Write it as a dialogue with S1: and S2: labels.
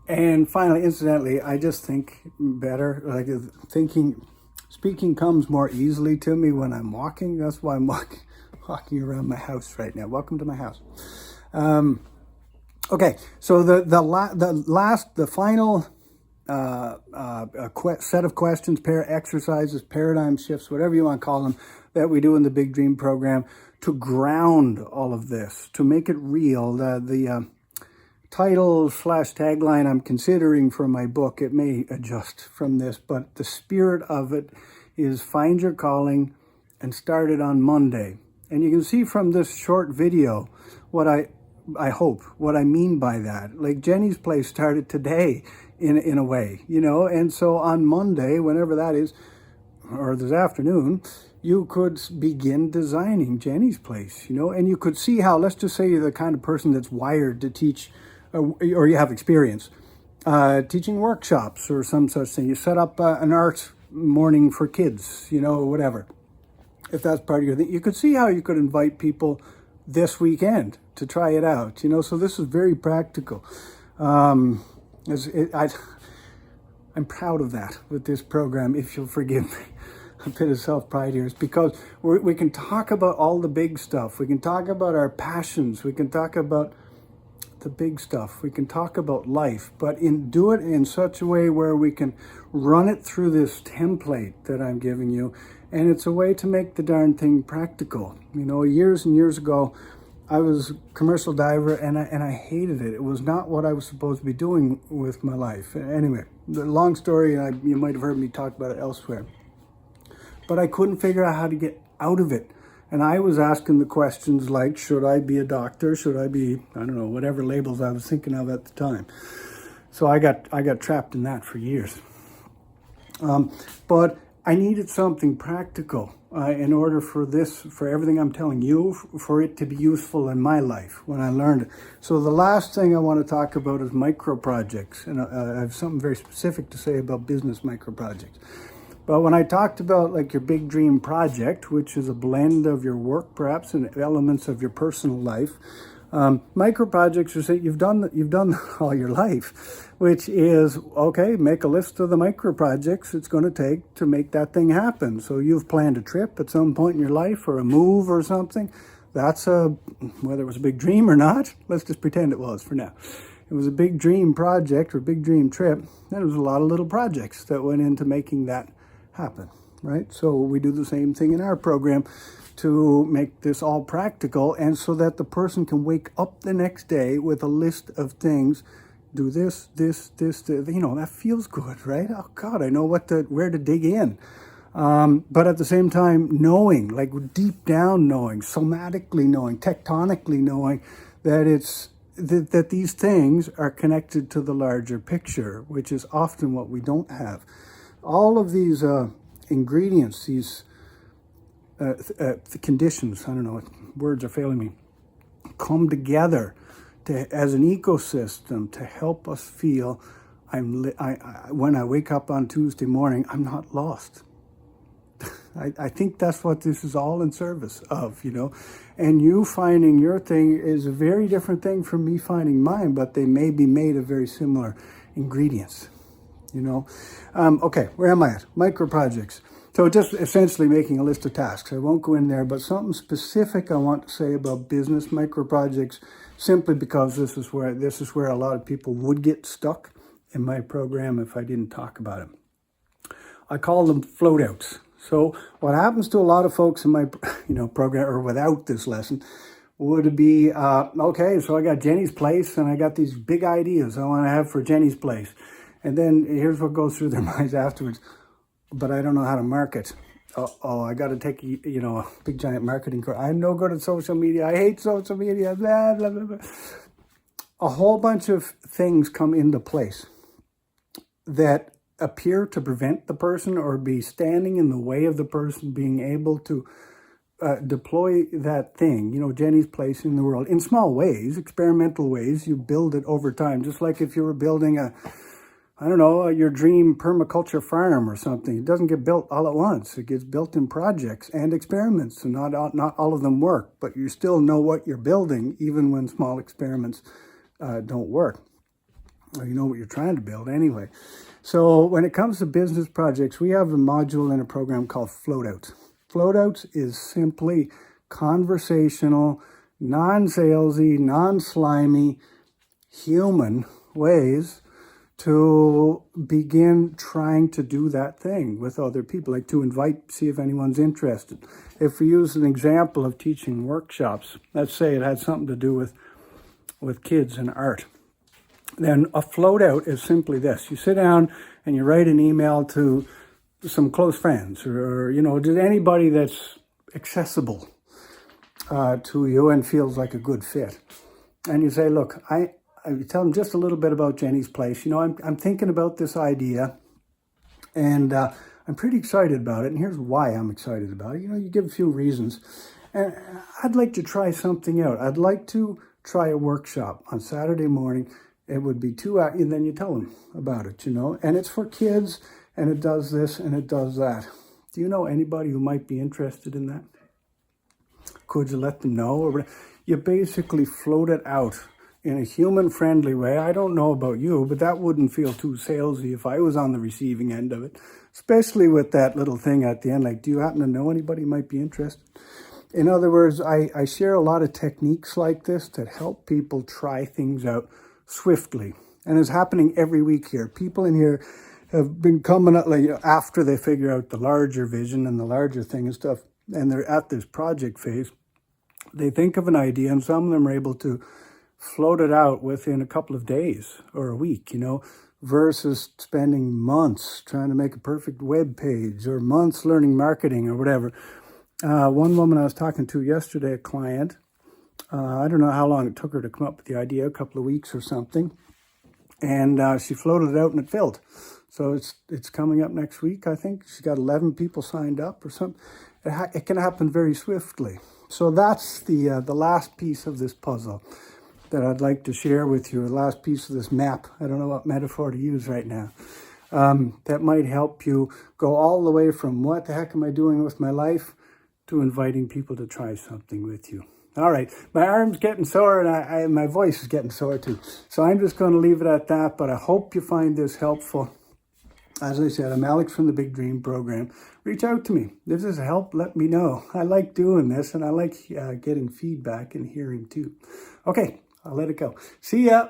S1: And finally, incidentally, I just think better. Like speaking comes more easily to me when I'm walking. That's why I'm walking around my house right now. Welcome to my house. Okay, so the final set of questions, pair exercises, paradigm shifts, whatever you want to call them, that we do in the Big Dream Program to ground all of this, to make it real. The title / tagline I'm considering for my book, it may adjust from this, but the spirit of it is find your calling and start it on Monday. And you can see from this short video what I hope, what I mean by that. Like Jenny's Place started today in a way, you know, and so on Monday, whenever that is, or this afternoon, you could begin designing Jenny's Place, you know, and you could see how, let's just say you're the kind of person that's wired to teach, or you have experience teaching workshops or some such thing. You set up an art morning for kids, you know, whatever. If that's part of your thing, you could see how you could invite people this weekend to try it out, you know. So this is very practical. I'm proud of that with this program, if you'll forgive me. A bit of self-pride here is because we can talk about all the big stuff. We can talk about our passions. We can talk about the big stuff. We can talk about life, but do it in such a way where we can run it through this template that I'm giving you. And it's a way to make the darn thing practical. You know, years and years ago, I was a commercial diver and I hated it. It was not what I was supposed to be doing with my life. Anyway, the long story, you might have heard me talk about it elsewhere. But I couldn't figure out how to get out of it. And I was asking the questions like, should I be a doctor? Should I be, I don't know, whatever labels I was thinking of at the time. So I got trapped in that for years. But I needed something practical in order for everything I'm telling you, for it to be useful in my life when I learned it. So the last thing I want to talk about is micro projects. And I have something very specific to say about business micro projects. But when I talked about like your big dream project, which is a blend of your work perhaps and elements of your personal life, micro projects are saying you've done all your life, which is, okay, make a list of the micro projects it's going to take to make that thing happen. So you've planned a trip at some point in your life or a move or something. That's whether it was a big dream or not, let's just pretend it was for now. It was a big dream project or big dream trip. There was a lot of little projects that went into making that happen, right? So we do the same thing in our program to make this all practical, and so that the person can wake up the next day with a list of things. Do this, you know, that feels good, right? Oh God, I know where to dig in. But at the same time, knowing, like deep down knowing, somatically knowing, tectonically knowing that that these things are connected to the larger picture, which is often what we don't have. All of these ingredients, these the conditions, I don't know, words are failing me, come together as an ecosystem to help us feel when I wake up on Tuesday morning, I'm not lost. I think that's what this is all in service of, you know. And you finding your thing is a very different thing from me finding mine, but they may be made of very similar ingredients. You know, okay, where am I at? Micro projects. So just essentially making a list of tasks. I won't go in there, but something specific I want to say about business micro projects, simply because this is where a lot of people would get stuck in my program if I didn't talk about it. I call them float outs. So what happens to a lot of folks in my program, or without this lesson, would be, okay, so I got Jenny's Place and I got these big ideas I want to have for Jenny's Place. And then here's what goes through their minds afterwards. But I don't know how to market. I got to take, a big giant marketing course. I'm no good at social media. I hate social media. Blah, blah, blah, blah. A whole bunch of things come into place that appear to prevent the person or be standing in the way of the person being able to deploy that thing, Jenny's Place in the world, in small ways, experimental ways. You build it over time, just like if you were building your dream permaculture farm or something. It doesn't get built all at once. It gets built in projects and experiments, and not all of them work, but you still know what you're building, even when small experiments don't work. or you know what you're trying to build anyway. So when it comes to business projects, we have a module in a program called Floatouts. Floatouts is simply conversational, non-salesy, non-slimy, human ways to begin trying to do that thing with other people, like to invite, see if anyone's interested. If we use an example of teaching workshops, let's say it had something to do with kids and art, then a float out is simply this. You sit down and you write an email to some close friends or you know, to anybody that's accessible to you and feels like a good fit. And you say, look, I tell them just a little bit about Jenny's place. You know, I'm thinking about this idea and I'm pretty excited about it. And here's why I'm excited about it. You know, you give a few reasons. And I'd like to try something out. I'd like to try a workshop on Saturday morning. It would be 2 hours, and then you tell them about it, you know. And it's for kids, and it does this, and it does that. Do you know anybody who might be interested in that? Could you let them know? Or you basically float it out in a human-friendly way. I don't know about you, but that wouldn't feel too salesy if I was on the receiving end of it, especially with that little thing at the end, like, do you happen to know anybody who might be interested? In other words, I share a lot of techniques like this that help people try things out swiftly. And it's happening every week here. People in here have been coming up, like, after they figure out the larger vision and the larger thing and stuff, and they're at this project phase, they think of an idea, and some of them are able to float it out within a couple of days or a week, you know, versus spending months trying to make a perfect web page or months learning marketing or whatever. One woman I was talking to yesterday, a client, I don't know how long it took her to come up with the idea, a couple of weeks or something. And she floated it out and it filled. So it's coming up next week, I think. She got 11 people signed up or something. It can happen very swiftly. So that's the last piece of this puzzle that I'd like to share with you, the last piece of this map. I don't know what metaphor to use right now. That might help you go all the way from what the heck am I doing with my life to inviting people to try something with you. All right, my arm's getting sore and my voice is getting sore too. So I'm just going to leave it at that, but I hope you find this helpful. As I said, I'm Alex from the Big Dream Program. Reach out to me. If this is help, let me know. I like doing this and I like getting feedback and hearing too. Okay, I'll let it go. See ya.